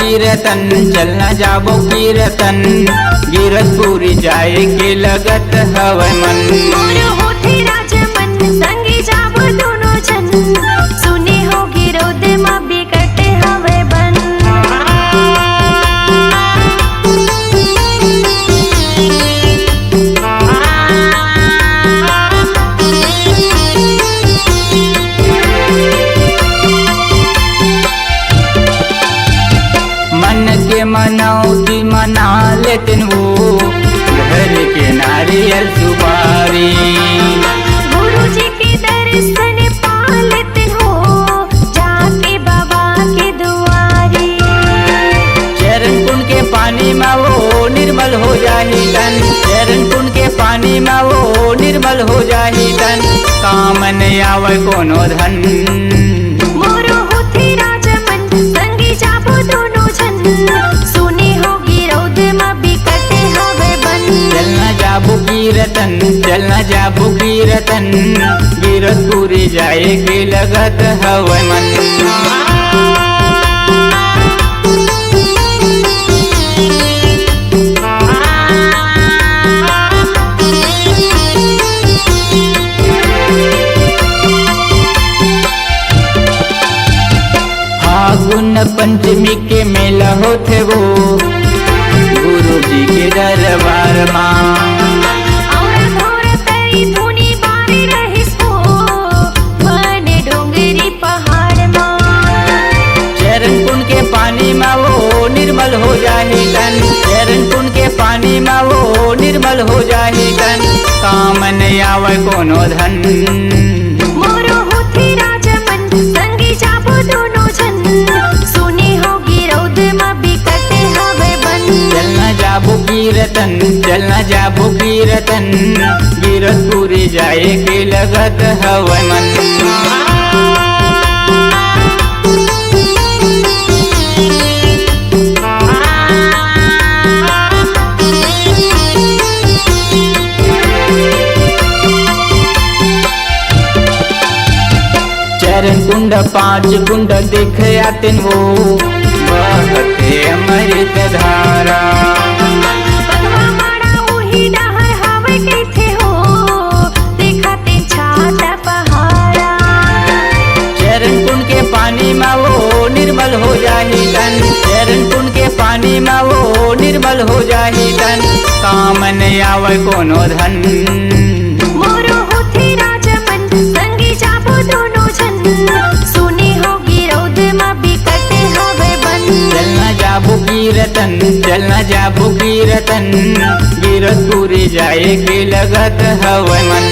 कीर्तन, चलना जाबो कीर्तन, गिरतपुरी जाए के लगत हवै मन। मोर होठे राजमन संगे जाबो दोनों जन, सुने हो गिरोद मा बिकट हवै बन। मनौती मना लेतिन वो घर के नारियल सुपारी। गुरु जी के दर्शन पा लेतिन हो जाके बाबा के दुआरी। चरण कुंड के पानी में वो निर्मल हो जाही तन, चरण कुंड के पानी में वो निर्मल हो जाही तन, काम नहीं आवे कोनो धन। मोर होठे राजमन संगे जाबो दोनों जन, सुने हो गिरोद मा बिकट हवै बन। चलना जाबो कीर्तन, चलना जाबो कीर्तन, गिरतपुरी जाए के लगत हवै मन। फागुन पंचमी के मेला होते वो गुरु जी के दरबार माँ। और घोर तरी धुनी बारी रहिस हो बने डोंगरी पहाड़ मा। चरण कुंड के पानी में वो निर्मल हो जाही तन, चरण कुंड के पानी में वो निर्मल हो जाही तन, काम नहीं आवे कोनो धन। मोर होठे राजमन संगे जाबो दोनों जन, सुने हो गिरोद मा बिकट हवै बन। चलना जाबो कीर्तन, चलना जाबो कीर्तन, गिरतपुरी जाए के लगत हवै मन। चरण कुंड पांच कुंड देख आतिन वो बहते अमृत धारा। पगवा माड़ा उही डहर हवै कइथे हो देखते छाता पहाड़ा। चरण कुंड के पानी में वो निर्मल हो जाही तन, चरण कुंड के पानी में वो निर्मल हो जाही तन, काम नहीं आवे कोनो धन। मोर होठे राजमन संगे जाबो दोनों जन, सुने हो गिरोद मा बिकट हवै बन। चलना जाबो कीर्तन, चलना जाबो कीर्तन, गिरतपुरी जाए के लगत हवै मन।